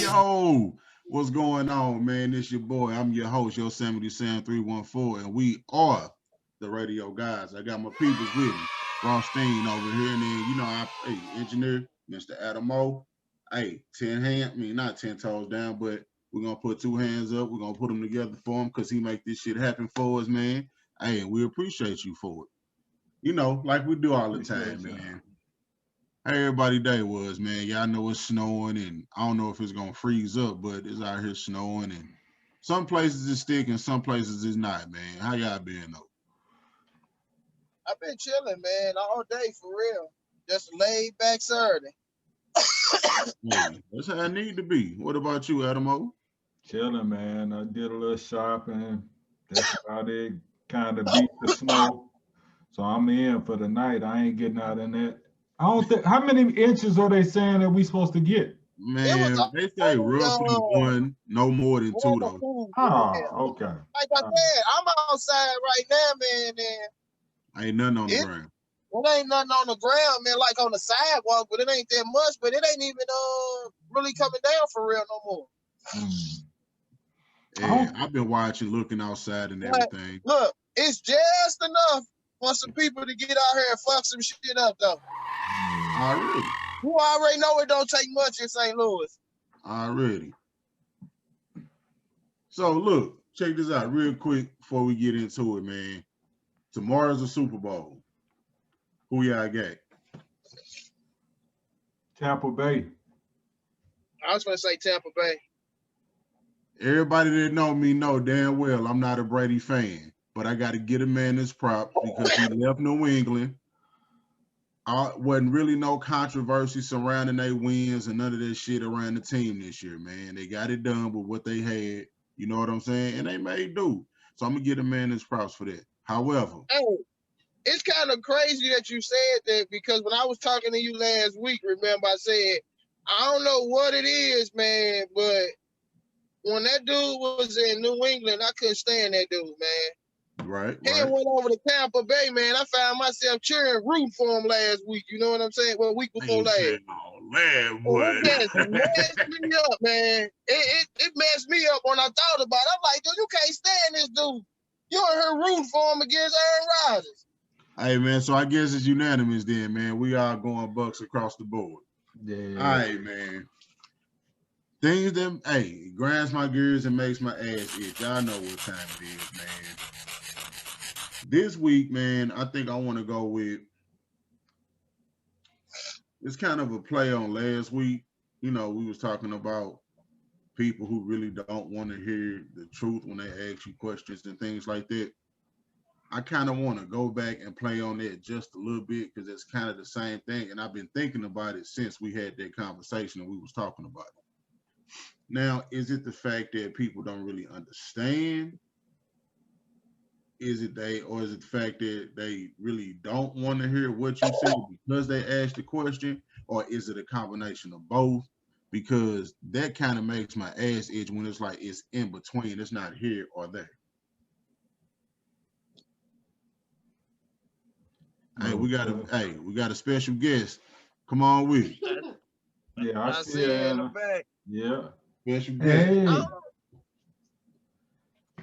Yo, what's going on, man? It's your boy. I'm your host, Yosemite Sam 314, and we are the Radio Guys. I got my peoples with me. Ross Steen over here, and then engineer, Mr. Adam O. Hey, not 10 toes down, but we're gonna put 2 hands up. We're gonna put them together for him because he make this shit happen for us, man. Hey, we appreciate you for it. You know, like we do all the time, man. How everybody day was, man. Y'all know it's snowing, and I don't know if it's gonna freeze up, but it's out here snowing, and some places it's sticking, some places it's not, man. How y'all been though? I've been chilling, man, all day for real. Just laid back Saturday. Hey, that's how I need to be. What about you, Adamo? Chilling, man. I did a little shopping. That's about it. Kind of beat the snow. So I'm in for the night. I ain't getting out in that. I don't think. How many inches are they saying that we supposed to get? Man, they say roughly 1, no more than 2 though. Oh, okay. Like I said, I'm outside right now, man, and ain't nothing on the ground. It ain't nothing on the ground, man, like on the sidewalk, but it ain't that much, but it ain't even really coming down for real no more. Yeah, I've been watching, looking outside and everything. Look, it's just enough for some people to get out here and fuck some shit up, though. Already. You already know it don't take much in St. Louis. Already. So, look, check this out real quick before we get into it, man. Tomorrow's the Super Bowl. Who y'all got? Tampa Bay. I was going to say Tampa Bay. Everybody that know me know damn well I'm not a Brady fan, but I got to get a man his props because he left New England. Wasn't really no controversy surrounding their wins and none of that shit around the team this year, man. They got it done with what they had, you know what I'm saying? And they made do. So I'm going to get a man his props for that. However, it's kind of crazy that you said that because when I was talking to you last week, remember I said, I don't know what it is, man, but when that dude was in New England, I couldn't stand that dude, man. Right. He went over to Tampa Bay, man. I found myself cheering, rooting for him last week. You know what I'm saying? Well, week before last. Boy. It messed me up, man. It messed me up when I thought about it. I'm like, dude, you can't stand this dude. You're here rooting for him against Aaron Rodgers. Hey, man, so I guess it's unanimous then, man. We are going Bucks across the board. Yeah. All right, man. Things that, grinds my gears and makes my ass itch. Y'all know what time it is, man. This week, man, I think I want to go with, it's kind of a play on last week. You know, we was talking about people who really don't want to hear the truth when they ask you questions and things like that. I kind of want to go back and play on that just a little bit because it's kind of the same thing. And I've been thinking about it since we had that conversation and we was talking about it. Now, is it the fact that people don't really understand? Is it the fact that they really don't want to hear what you say because they asked the question? Or is it a combination of both? Because that kind of makes my ass itch when it's like it's in between. It's not here or there. Hey, we got a special guest. Come on with it. Yeah, I see it in the back. Yeah. Special guest. Hey.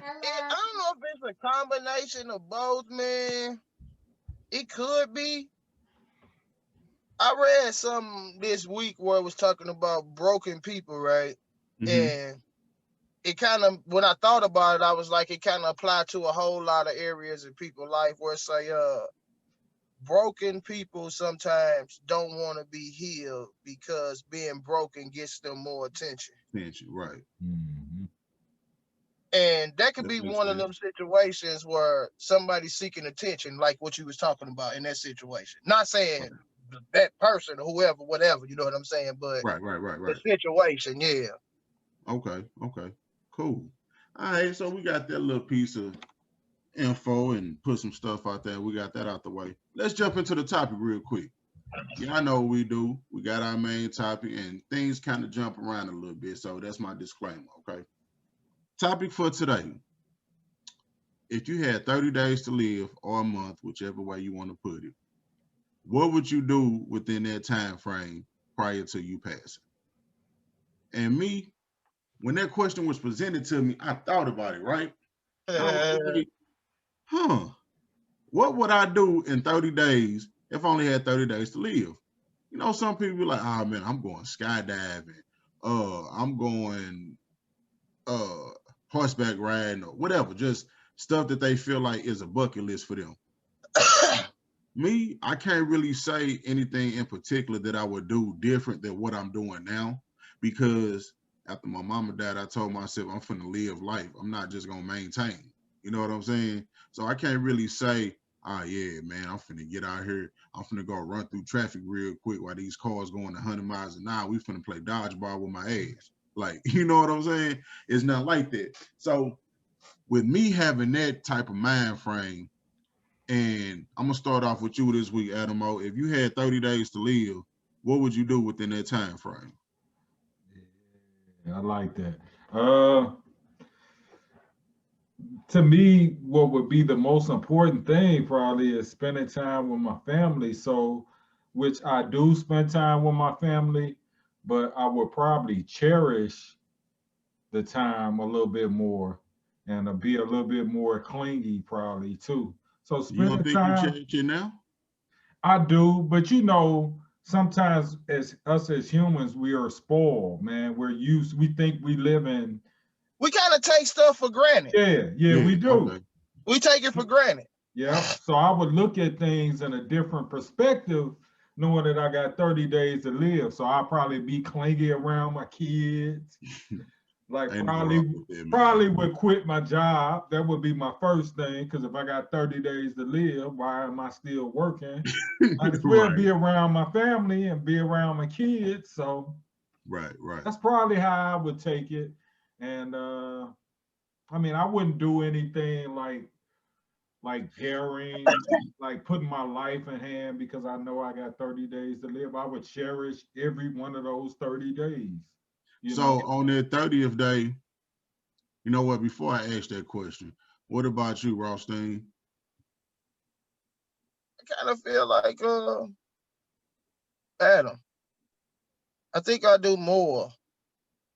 I don't know if it's a combination of both, man. It could be. I read something this week where it was talking about broken people, right? Mm-hmm. And it kind of, when I thought about it, I was like, it kind of applied to a whole lot of areas in people's life where it's like, broken people sometimes don't want to be healed because being broken gets them more attention. Right. Mm-hmm. And that could That be makes one of sense. them situations where somebody's seeking attention, like what you was talking about in that situation. Not saying that person or whoever, whatever, you know what I'm saying, but Right. the situation, yeah. Okay. Cool. All right, so we got that little piece of info and put some stuff out there. We got that out the way. Let's jump into the topic real quick. Y'all know what we do. We got our main topic and things kind of jump around a little bit. So that's my disclaimer, okay? Topic for today. If you had 30 days to live or a month, whichever way you want to put it, what would you do within that time frame prior to you passing? And me, when that question was presented to me, I thought about it, right? I was like, what would I do in 30 days if I only had 30 days to live? You know, some people be like, oh man, I'm going skydiving, I'm going horseback riding or whatever, just stuff that they feel like is a bucket list for them. Me, I can't really say anything in particular that I would do different than what I'm doing now, because after my mama died, I told myself I'm finna live life. I'm not just gonna maintain. You know what I'm saying? So I can't really say, oh yeah, man, I'm finna get out here. I'm finna go run through traffic real quick while these cars going 100 miles an hour. We finna play dodgeball with my ass. Like, you know what I'm saying? It's not like that. So with me having that type of mind frame, and I'm gonna start off with you this week, Adamo. If you had 30 days to live, what would you do within that time frame? Yeah, I like that. To me, what would be the most important thing probably is spending time with my family. So, which I do spend time with my family, but I would probably cherish the time a little bit more and be a little bit more clingy probably too. So You don't spending think you time, change it now? I do, but you know, sometimes as us as humans, we are spoiled, man. We think we live in. We kind of take stuff for granted. Yeah, we do. Okay. We take it for granted. Yeah. So I would look at things in a different perspective, knowing that I got 30 days to live. So I'll probably be clingy around my kids. Like Ain't nothing wrong with that, man. probably would quit my job. That would be my first thing. Because if I got 30 days to live, why am I still working? Might as well be around my family and be around my kids. So Right. that's probably how I would take it. And I mean, I wouldn't do anything like daring, like putting my life in hand because I know I got 30 days to live. I would cherish every one of those 30 days. So on that 30th day, you know what? Before I ask that question, what about you, Rothstein? I kind of feel like Adam. I think I do more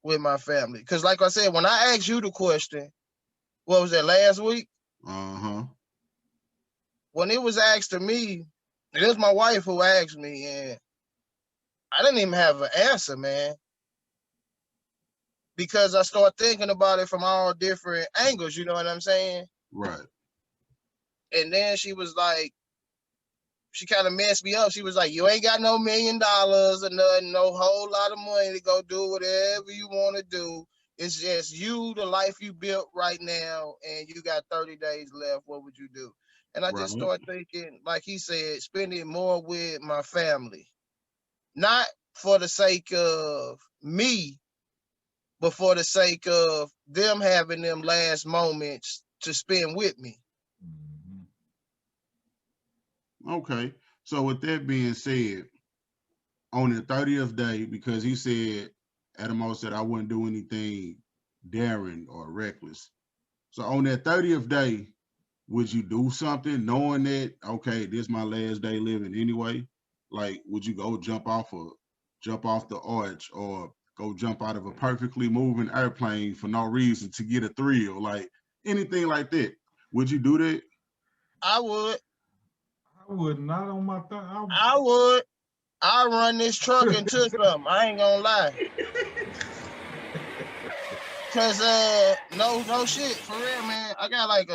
with my family. Because like I said, when I asked you the question, what was that, last week? Uh-huh. When it was asked to me, it was my wife who asked me, and I didn't even have an answer, man. Because I started thinking about it from all different angles, you know what I'm saying? Right. And then she was like, she kind of messed me up. She was like, you ain't got no $1 million or nothing, no whole lot of money to go do whatever you want to do. It's just you, the life you built right now, and you got 30 days left. What would you do? And I just started thinking, like he said, spending more with my family. Not for the sake of me, but for the sake of them having them last moments to spend with me. Okay. So with that being said, on the 30th day, because he said, Adamo said I wouldn't do anything daring or reckless. So on that 30th day, would you do something knowing that, okay, this is my last day living anyway? Like, would you go jump off the arch or go jump out of a perfectly moving airplane for no reason to get a thrill? Like anything like that. Would you do that? I would. I would not on my thing. I would. I run this truck into something. I ain't gonna lie. Cause no shit, for real, man. I got like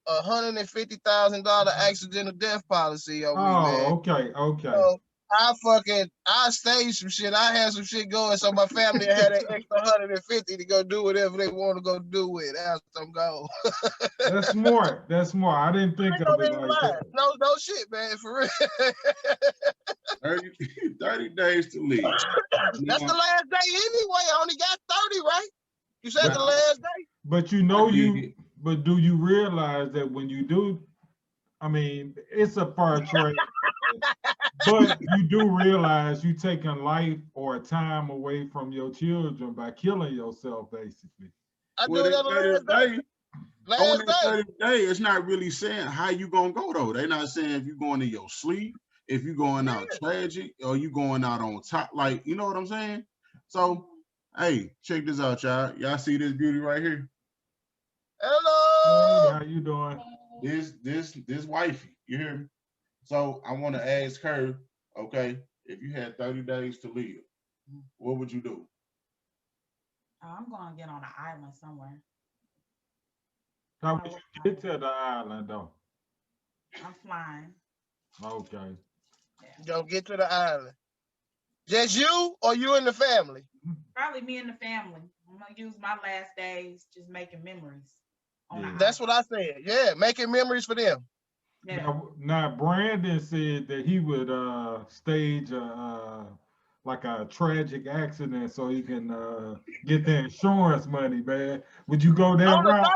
$150,000 accidental death policy on me, man. Oh, okay. So I staged some shit. I had some shit going, so my family had an extra 150 to go do whatever they want to go do with after I'm gone. That's smart. That's smart. I didn't think of it like that. No shit, man, for real. 30 days to live. That's the last day anyway. I only got 30, right? You said the last day. But but do you realize that when you do, I mean, it's a fair trade, but you do realize you taking life or time away from your children by killing yourself, basically. I do it on the last day. On that 30th day, it's not really saying how you gonna go though. They're not saying if you going in your sleep, if you going out tragic, or you going out on top, like, you know what I'm saying? So, hey, check this out, y'all. Y'all see this beauty right here? Hello. Hey, how you doing? This wifey, you hear me? So I want to ask her, okay, if you had 30 days to live, what would you do? I'm gonna get on an island somewhere. How would you get to the island though? I'm flying. Okay. Go get to the island. Just you or you and the family? Probably me and the family. I'm gonna use my last days just making memories. That's what I said. Yeah, making memories for them. Yeah. Now Brandon said that he would stage like a tragic accident so he can get the insurance money, man. Would you go that on route?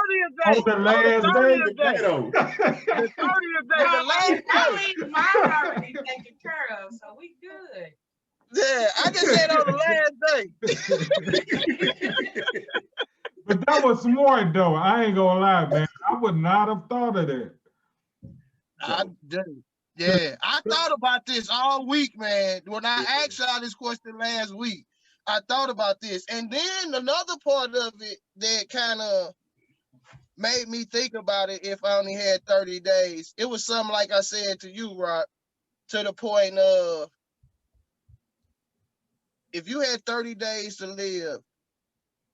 On the last day? The 30th day, the last day. Mine already taken care of, so we good. Yeah, I just said on the last day. But that was smart though. I ain't gonna lie, man. I would not have thought of that. I did. Yeah, I thought about this all week, man. When I asked y'all this question last week, I thought about this. And then another part of it that kind of made me think about it if I only had 30 days. It was something like I said to you, Rock, to the point of if you had 30 days to live,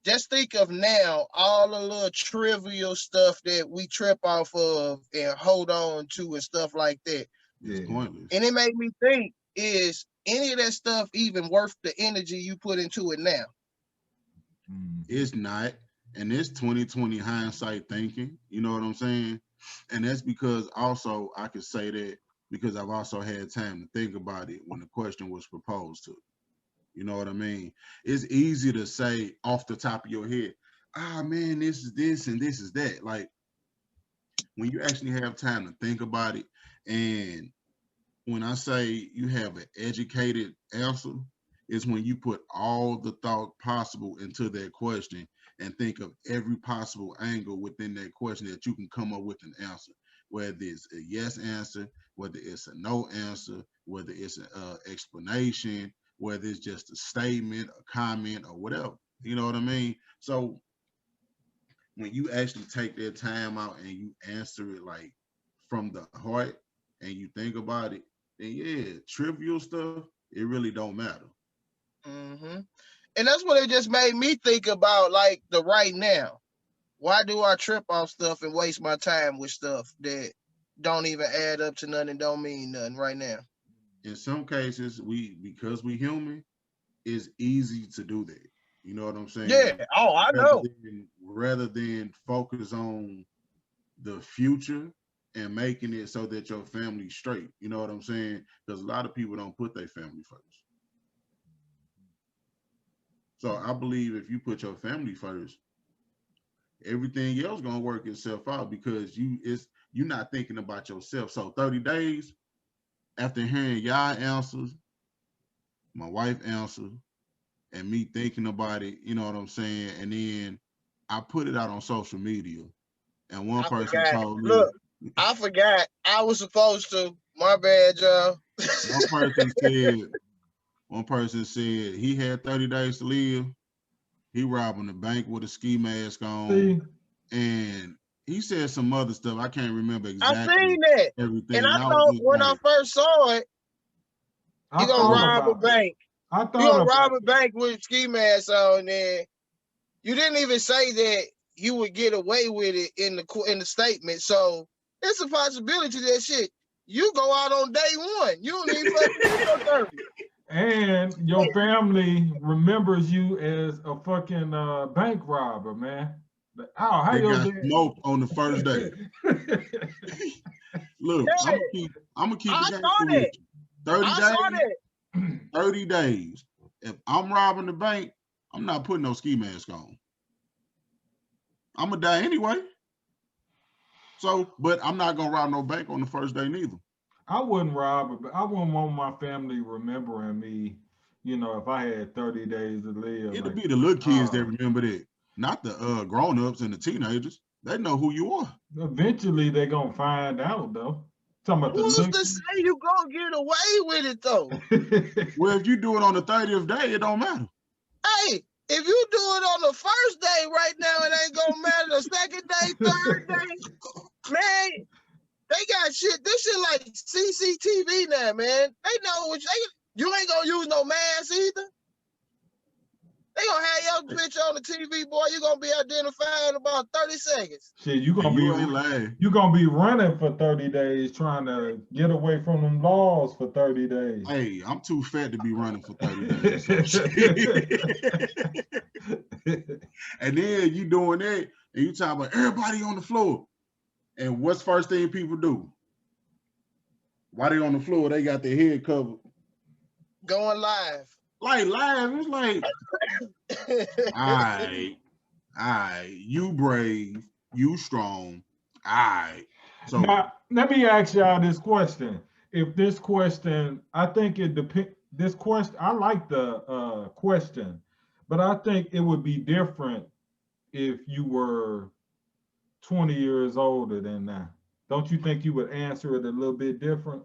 just think of now all the little trivial stuff that we trip off of and hold on to and stuff like that. Yeah. And it made me think, is any of that stuff even worth the energy you put into it now? It's not. And it's 2020 hindsight thinking. You know what I'm saying? And that's because also I could say that because I've also had time to think about it when the question was proposed to. You know what I mean? It's easy to say off the top of your head, man, this is this and this is that. Like when you actually have time to think about it, and when I say you have an educated answer, is when you put all the thought possible into that question and think of every possible angle within that question that you can come up with an answer, whether it's a yes answer, whether it's a no answer, whether it's an explanation, whether it's just a statement, a comment, or whatever. You know what I mean? So when you actually take that time out and you answer it like from the heart and you think about it, then yeah, trivial stuff, it really don't matter. Mm-hmm. And that's what it just made me think about, like the right now. Why do I trip off stuff and waste my time with stuff that don't even add up to nothing, don't mean nothing right now? In some cases, because we human, it's easy to do that. You know what I'm saying? Yeah. Oh, I know. Rather than focus on the future and making it so that your family's straight. You know what I'm saying? Because a lot of people don't put their family first. So I believe if you put your family first, everything else gonna work itself out because you're not thinking about yourself. So 30 days after hearing y'all answers, my wife answered, and me thinking about it, you know what I'm saying? And then I put it out on social media, and one person told me, look, I forgot I was supposed to. My bad, y'all. One person said he had 30 days to live. He robbing the bank with a ski mask on. And he said some other stuff. I can't remember exactly. I seen that. Everything. And I thought when I first saw it, he gonna rob a bank. He gonna rob a bank with ski mask on, and you didn't even say that you would get away with it in the statement. So it's a possibility that shit you go out on day one. You don't even fucking get your 30. And your family remembers you as a fucking bank robber, man. Oh, how They your got dad? smoked on the first day. Look, Yeah, I'm gonna keep I it saw gangster that. with you. 30 I saw days, that. 30 days. If I'm robbing the bank, I'm not putting no ski mask on. I'm gonna die anyway. So, but I'm not gonna rob no bank on the first day neither. I wouldn't rob, but I wouldn't want my family remembering me. You know, if I had 30 days to live. It'll Like, be the little kids that oh, remember that, not the grown-ups and the teenagers. They know who you are. eventually they're gonna find out though. Talking about the Who's little to say you gonna get away with it though? kids. Well, if you do it on the 30th day, it don't matter. Hey, if you do it on the first day right now, it ain't gonna matter. The second day, third day, man, they got shit. This shit like CCTV now, man. They know what you ain't gonna use no mask either. They gonna have your picture on the TV, boy. You gonna be identified in about 30 seconds. Shit, you And gonna you ain't be lying. running for 30 days trying to get away from them laws for 30 days. Hey, I'm too fat to be running for 30 days. So shit. And then you doing that, and you talking about everybody on the floor. And what's first thing people do? While they on the floor, they got their head covered. Going live. Like live, it's like, all right, you brave, you strong, all right. So Now, let me ask y'all this question. If this question, I think it depends. This question, I like the question, but I think it would be different if you were 20 years older than now. Don't you think you would answer it a little bit different?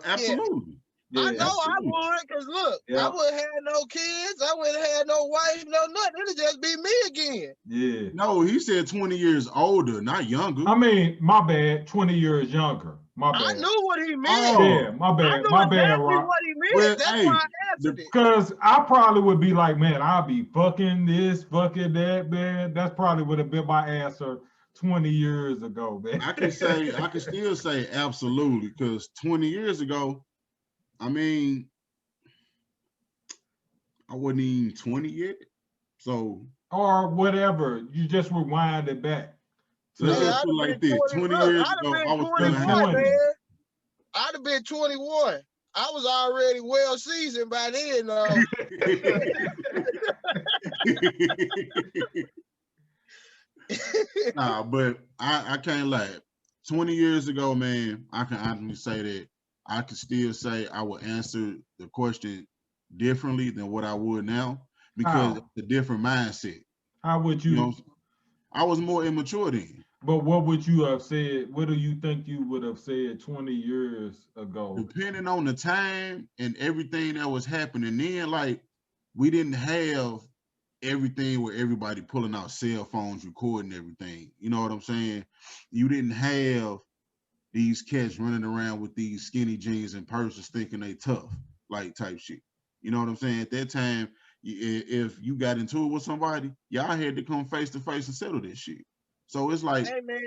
absolutely. Yeah. I know absolutely. I would, because look, Yeah. I wouldn't have no kids. I wouldn't have no wife, no nothing. It'd just be me again. Yeah. No, he said 20 years older, not younger. I mean, my bad, 20 years younger. My I bad. knew what he meant. Oh. Yeah, my I bad. knew My bad, exactly Rob. what he meant. Well, That's hey, why I answered it. Because I probably would be like, man, I'll be fucking this, fucking that, man. That's probably would have been my answer 20 years ago, man. I can still say absolutely, because 20 years ago, I mean, I wasn't even 20 yet. So Or whatever. You just rewind it back. let's Hey, just I'd put it have like been this. 20. 20 Look, years I'd ago, have I been was 21, still happy. man. I'd have been 21. I was already well seasoned by then. Nah, but I can't lie. 20 years ago, man, I can honestly say that I can still say I would answer the question differently than what I would now, because How? it's a different mindset. How would You you, know, I was more immature then. but what would you have said? What do you think you would have said 20 years ago? Depending on the time and everything that was happening then, like we didn't have everything where everybody pulling out cell phones, recording everything. You know what I'm saying? You didn't have these cats running around with these skinny jeans and purses thinking they tough, like type shit. You know what I'm saying? At that time, if you got into it with somebody, y'all had to come face to face and settle this shit. So it's like, Hey, man,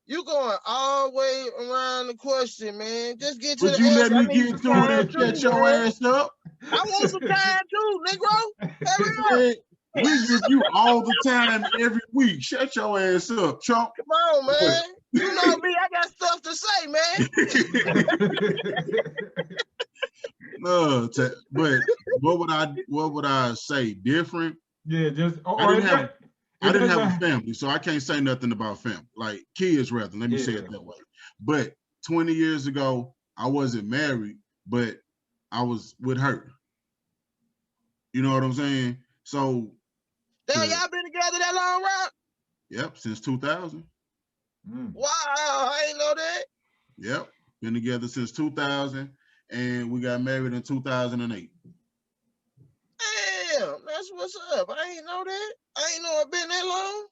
you going all the way around the question, man. Just get to would the you let answer. I me need get some to it time and too, shut your man. ass up? I want some time too, Negro. Hurry up. Man, we give you all the time every week. Shut your ass up, chump. Come on, man. You know me, I got stuff to say, man. No, but what would I say different? Yeah, just I didn't have a family, so I can't say nothing about family. Like kids, rather. Let me say it that way. But 20 years ago, I wasn't married, but I was with her. You know what I'm saying? So Damn, y'all been together that long, Rob? Yep, since 2000. Wow, I ain't know that. Yep, been together since 2000, and we got married in 2008. Damn, that's what's up. I ain't know that. I ain't know it been that long.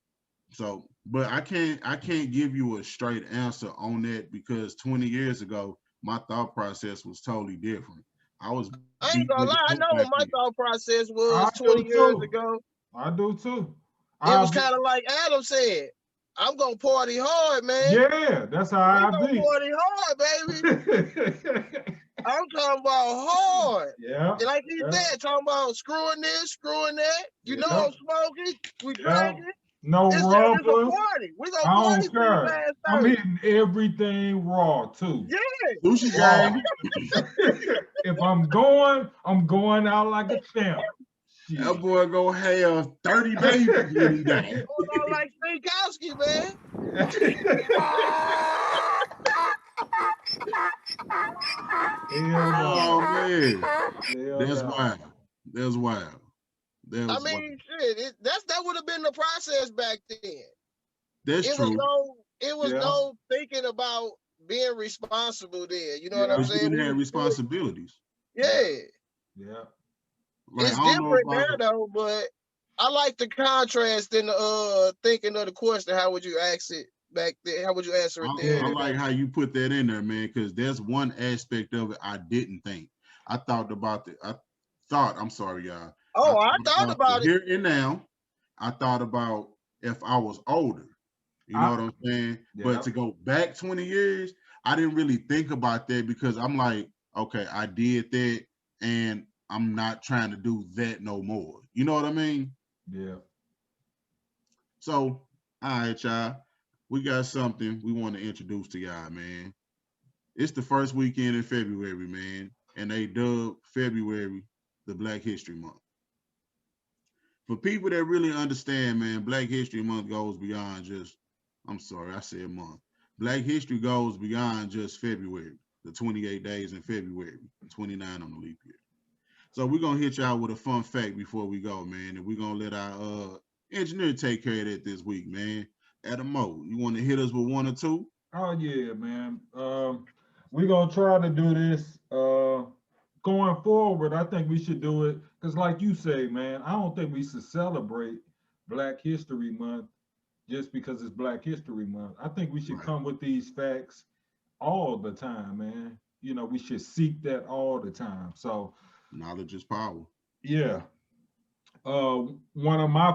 So, but I can't give you a straight answer on that, because 20 years ago, my thought process was totally different. I ain't gonna lie, I know what my thought process was 20 years ago. I do too. It was kind of like Adam said, I'm gonna party hard, man. Yeah, that's how I gonna be. party hard, baby. I'm talking about hard. Yeah. And like he said, talking about screwing this, screwing that. You know I'm smoking, we drinking. No It's rubbers. a party. We gonna I party don't for the care. last 30. I'm hitting everything raw too. Yeah. Sushi gang. If I'm going out like a champ. Shit. That boy gonna have 30 babies any day. Going out like Steakowski, man. Oh man, that's no. wild. That's wild. I mean, shit, that would have been the process back then. That's true. It was no thinking about being responsible there. You know what I'm But you saying? didn't have responsibilities. Yeah. Yeah. Like, It's different now though, but I like the contrast in the thinking of the question. How would you ask it back then? How would you answer it then? I like how you put that in there, man, because there's one aspect of it I didn't think. I thought about it. I'm sorry, y'all. Oh, I thought about it. Here and now, I thought about if I was older. You know what I'm saying? Yeah. But to go back 20 years, I didn't really think about that because I'm like, okay, I did that and I'm not trying to do that no more. You know what I mean? Yeah. So, all right, y'all. We got something we want to introduce to y'all, man. It's the first weekend in February, man. And they dubbed February the Black History Month. For people that really understand, man, Black History Month goes beyond just, I'm sorry, I said month. Black History goes beyond just February, the 28 days in February, 29 on the leap year. So we're going to hit y'all with a fun fact before we go, man. And we're going to let our engineer take care of that this week, man. Adam Mo, you want to hit us with one or two? Oh, yeah, man. We're going to try to do this going forward. I think we should do it because like you say, man, I don't think we should celebrate Black History Month just because it's Black History Month. I think we should come with these facts all the time, man. You know, we should seek that all the time. So knowledge is power. Yeah. One of my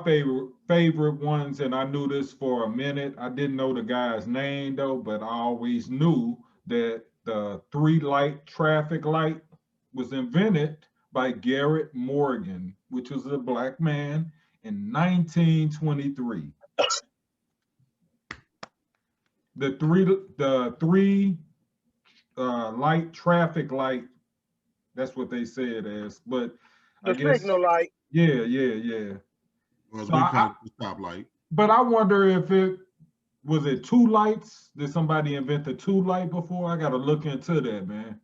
favorite ones, and I knew this for a minute. I didn't know the guy's name though, but I always knew that the 3-light traffic light was invented by Garrett Morgan, which was a black man in 1923. The three light traffic light, that's what they say it as, but the signal light. Yeah. Well, we call it the stoplight. But I wonder if it 2 lights? Did somebody invent the 2 light before? I gotta look into that, man.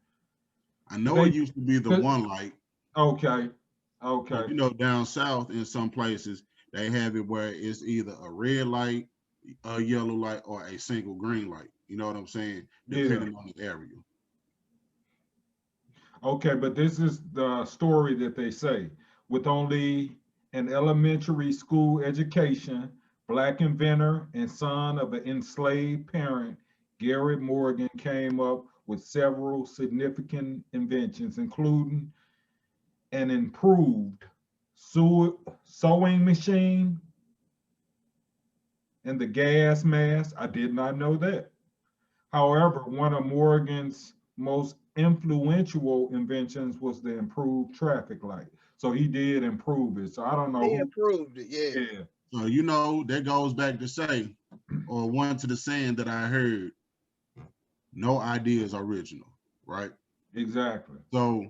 I know it used to be the 1 light. Okay. But, you know, down south in some places they have it where it's either a red light, a yellow light, or a single green light. You know what I'm saying? Depending on the area. Okay, but this is the story that they say. With only an elementary school education, black inventor and son of an enslaved parent, Garrett Morgan came up with several significant inventions, including an improved sewing machine and the gas mask. I did not know that. However, one of Morgan's most influential inventions was the improved traffic light. So he did improve it. So I don't know. He improved it, yeah. So, you know, that goes back to say, or one to the saying that I heard, no idea is original, right? Exactly. So,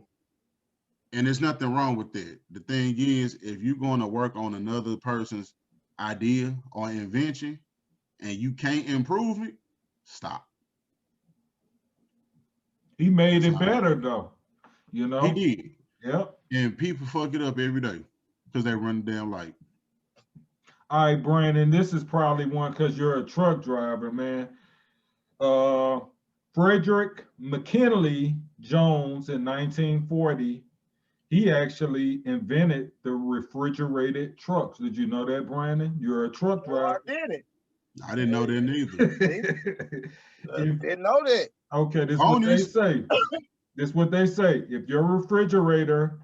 and there's nothing wrong with that. The thing is, if you're going to work on another person's idea or invention and you can't improve it, stop. He made it better though, you know? He did. Yep. And people fuck it up every day because they run the damn light. All right, Brandon, this is probably one because you're a truck driver, man. Frederick McKinley Jones in 1940, he actually invented the refrigerated trucks. Did you know that, Brandon? You're a truck driver. I did it. I didn't know that neither. Didn't know that. Okay, this is what they say. This is what they say. If your refrigerator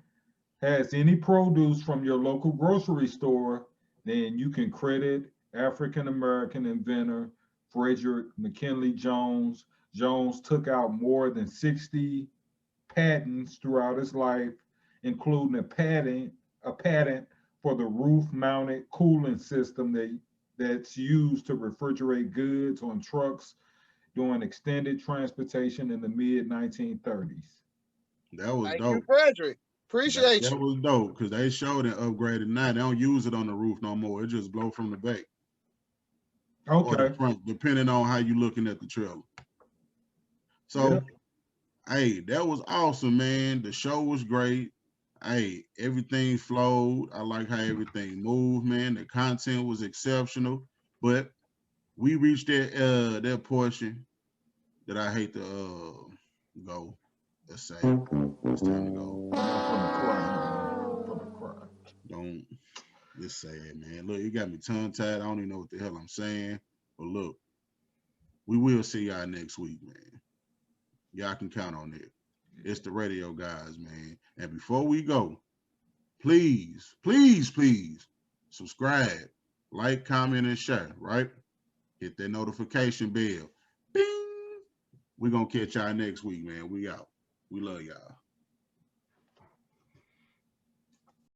has any produce from your local grocery store, then you can credit African-American inventor Frederick McKinley Jones. Jones took out more than 60 patents throughout his life, including a patent for the roof-mounted cooling system that's used to refrigerate goods on trucks during extended transportation in the mid 1930s. That was Thank you, dope. Frederick. Appreciate That you. was dope because they showed it upgraded now. They don't use it on the roof no more. It just blow from the back or the Okay. front, depending on how you looking at the trailer. Yeah. So, hey, that was awesome, man. The show was great. Hey, everything flowed. I like how everything moved, man. The content was exceptional. But we reached that portion that I hate to go. Let's say it's time to go. I'm gonna cry, man. I'm gonna cry. Don't. It's sad, man. Look, you got me tongue tied. I don't even know what the hell I'm saying. But look, we will see y'all next week, man. Y'all can count on it. It's the radio guys, man. And before we go, please, please, please subscribe, like, comment, and share, right? Hit that notification bell. Bing. We're going to catch y'all next week, man. We out. We love y'all.